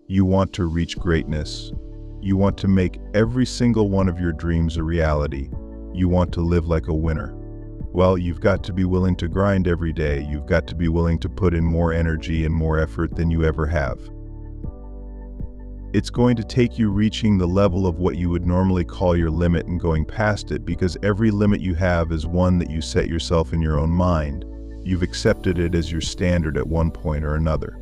You want to reach greatness. You want to make every single one of your dreams a reality. You want to live like a winner. Well, you've got to be willing to grind every day. You've got to be willing to put in more energy and more effort than you ever have. It's going to take you reaching the level of what you would normally call your limit and going past it, because every limit you have is one that you set yourself in your own mind. You've accepted it as your standard at one point or another.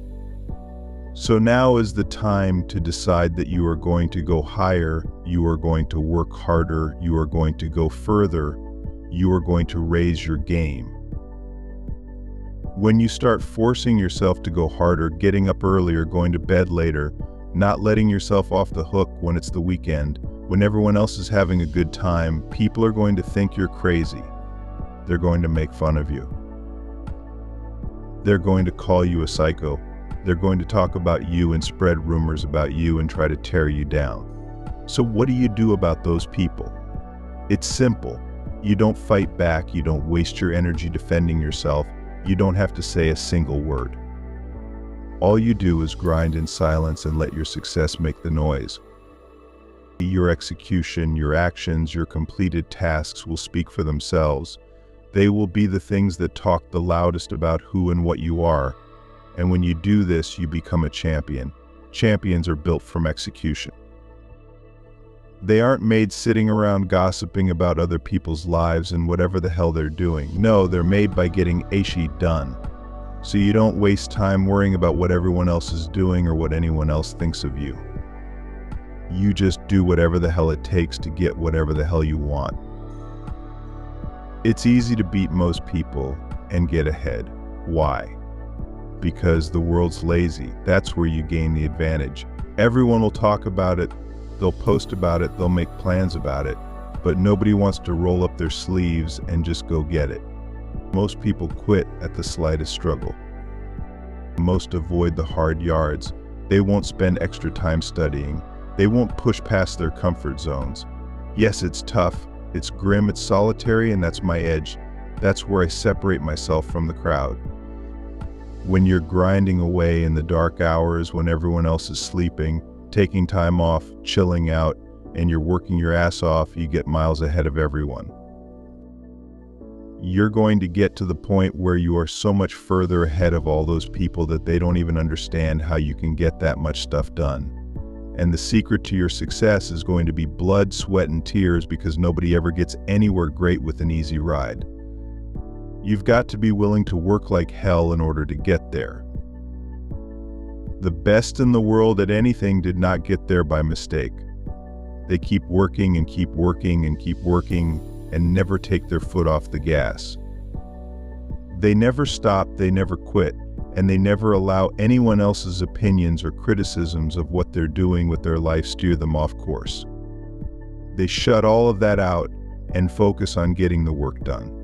So now is the time to decide that you are going to go higher, you are going to work harder, you are going to go further, you are going to raise your game. When you start forcing yourself to go harder, getting up earlier, going to bed later, not letting yourself off the hook when it's the weekend, when everyone else is having a good time, people are going to think you're crazy. They're going to make fun of you. They're going to call you a psycho. They're going to talk about you and spread rumors about you and try to tear you down. So what do you do about those people? It's simple. You don't fight back. You don't waste your energy defending yourself. You don't have to say a single word. All you do is grind in silence and let your success make the noise. Your execution, your actions, your completed tasks will speak for themselves. They will be the things that talk the loudest about who and what you are. And when you do this, you become a champion. Champions are built from execution. They aren't made sitting around gossiping about other people's lives and whatever the hell they're doing. No, they're made by getting aishi done. So you don't waste time worrying about what everyone else is doing or what anyone else thinks of you. You just do whatever the hell it takes to get whatever the hell you want. It's easy to beat most people and get ahead. Why? Because the world's lazy. That's where you gain the advantage. Everyone will talk about it, they'll post about it, they'll make plans about it, but nobody wants to roll up their sleeves and just go get it. Most people quit at the slightest struggle. Most avoid the hard yards. They won't spend extra time studying. They won't push past their comfort zones. Yes, it's tough, it's grim, it's solitary, and that's my edge. That's where I separate myself from the crowd. When you're grinding away in the dark hours when everyone else is sleeping, taking time off, chilling out, and you're working your ass off, you get miles ahead of everyone. You're going to get to the point where you are so much further ahead of all those people that they don't even understand how you can get that much stuff done. And the secret to your success is going to be blood, sweat, and tears, because nobody ever gets anywhere great with an easy ride. You've got to be willing to work like hell in order to get there. The best in the world at anything did not get there by mistake. They keep working and keep working and keep working and never take their foot off the gas. They never stop, they never quit, and they never allow anyone else's opinions or criticisms of what they're doing with their life steer them off course. They shut all of that out and focus on getting the work done.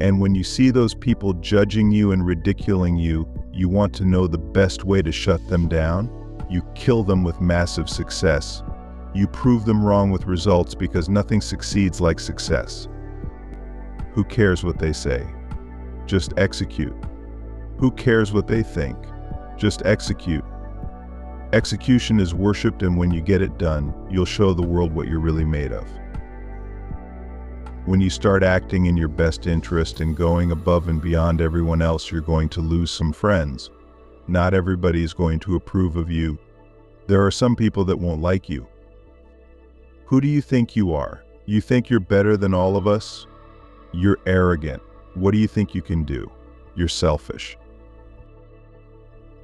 And when you see those people judging you and ridiculing you, you want to know the best way to shut them down? You kill them with massive success. You prove them wrong with results, because nothing succeeds like success. Who cares what they say? Just execute. Who cares what they think? Just execute. Execution is worshipped, and when you get it done, you'll show the world what you're really made of. When you start acting in your best interest and going above and beyond everyone else, you're going to lose some friends. Not everybody is going to approve of you. There are some people that won't like you. Who do you think you are? You think you're better than all of us? You're arrogant. What do you think you can do? You're selfish.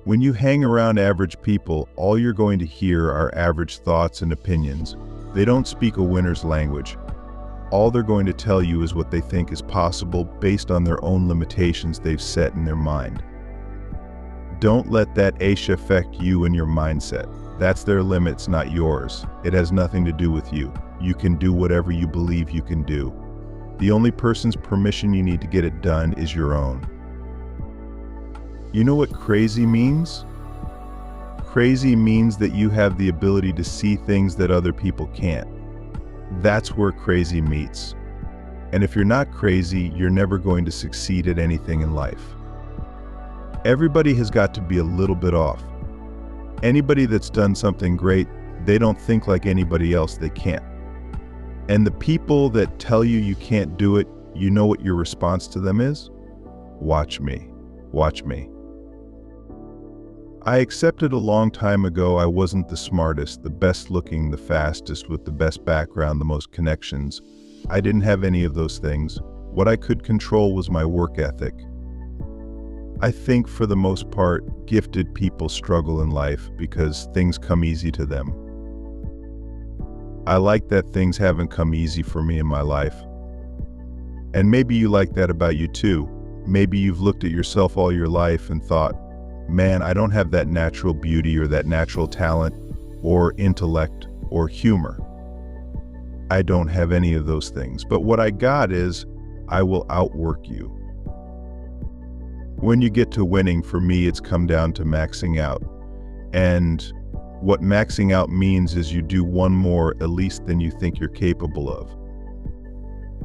When you hang around average people, all you're going to hear are average thoughts and opinions. They don't speak a winner's language. All they're going to tell you is what they think is possible based on their own limitations they've set in their mind. Don't let that Aisha affect you and your mindset. That's their limits, not yours. It has nothing to do with you. You can do whatever you believe you can do. The only person's permission you need to get it done is your own. You know what crazy means? Crazy means that you have the ability to see things that other people can't. That's where crazy meets. And if you're not crazy, you're never going to succeed at anything in life. Everybody has got to be a little bit off. Anybody that's done something great, they don't think like anybody else, they can't. And the people that tell you you can't do it, you know what your response to them is? Watch me. Watch me. I accepted a long time ago I wasn't the smartest, the best looking, the fastest, with the best background, the most connections. I didn't have any of those things. What I could control was my work ethic. I think for the most part, gifted people struggle in life because things come easy to them. I like that things haven't come easy for me in my life. And maybe you like that about you too. Maybe you've looked at yourself all your life and thought, man, I don't have that natural beauty or that natural talent or intellect or humor. I don't have any of those things. But what I got is, I will outwork you. When you get to winning, for me, it's come down to maxing out. And what maxing out means is you do one more at least than you think you're capable of.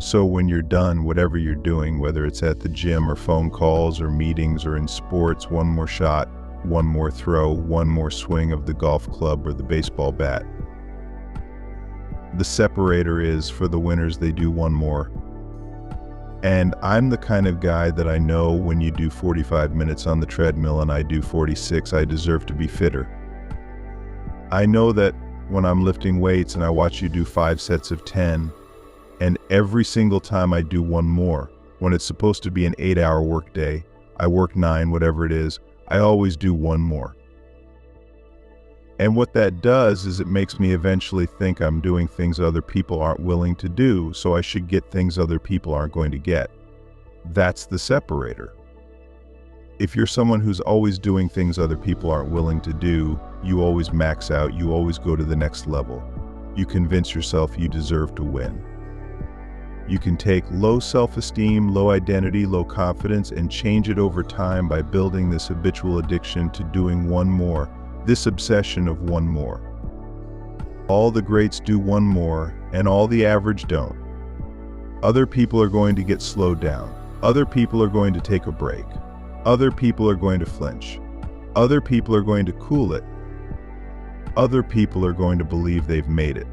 So when you're done, whatever you're doing, whether it's at the gym or phone calls or meetings or in sports, one more shot, one more throw, one more swing of the golf club or the baseball bat. The separator is, for the winners, they do one more. And I'm the kind of guy that I know when you do 45 minutes on the treadmill and I do 46, I deserve to be fitter. I know that when I'm lifting weights and I watch you do 5 sets of 10, and every single time I do one more, when it's supposed to be an 8-hour work day, I work 9, whatever it is, I always do one more. And what that does is it makes me eventually think I'm doing things other people aren't willing to do, so I should get things other people aren't going to get. That's the separator. If you're someone who's always doing things other people aren't willing to do, you always max out, you always go to the next level. You convince yourself you deserve to win. You can take low self-esteem, low identity, low confidence, and change it over time by building this habitual addiction to doing one more, this obsession of one more. All the greats do one more, and all the average don't. Other people are going to get slowed down. Other people are going to take a break. Other people are going to flinch. Other people are going to cool it. Other people are going to believe they've made it.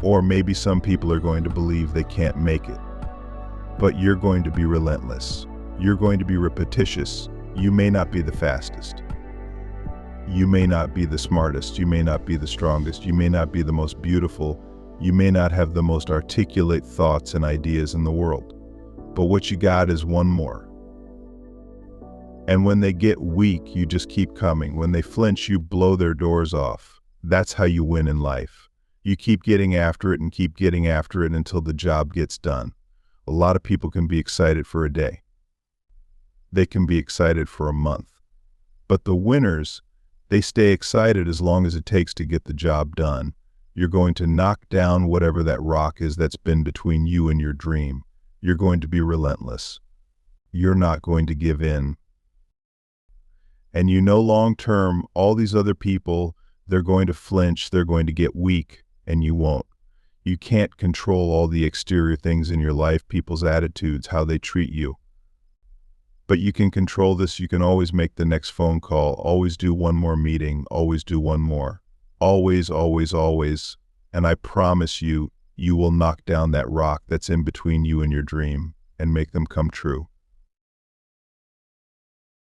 Or maybe some people are going to believe they can't make it. But you're going to be relentless. You're going to be repetitious. You may not be the fastest. You may not be the smartest. You may not be the strongest. You may not be the most beautiful. You may not have the most articulate thoughts and ideas in the world. But what you got is one more. And when they get weak, you just keep coming. When they flinch, you blow their doors off. That's how you win in life. You keep getting after it and keep getting after it until the job gets done. A lot of people can be excited for a day. They can be excited for a month. But the winners, they stay excited as long as it takes to get the job done. You're going to knock down whatever that rock is that's been between you and your dream. You're going to be relentless. You're not going to give in. And you know long term, all these other people, they're going to flinch, they're going to get weak, and you won't. You can't control all the exterior things in your life, people's attitudes, how they treat you. But you can control this. You can always make the next phone call, always do one more meeting, always do one more. Always, always, always. And I promise you, you will knock down that rock that's in between you and your dream and make them come true.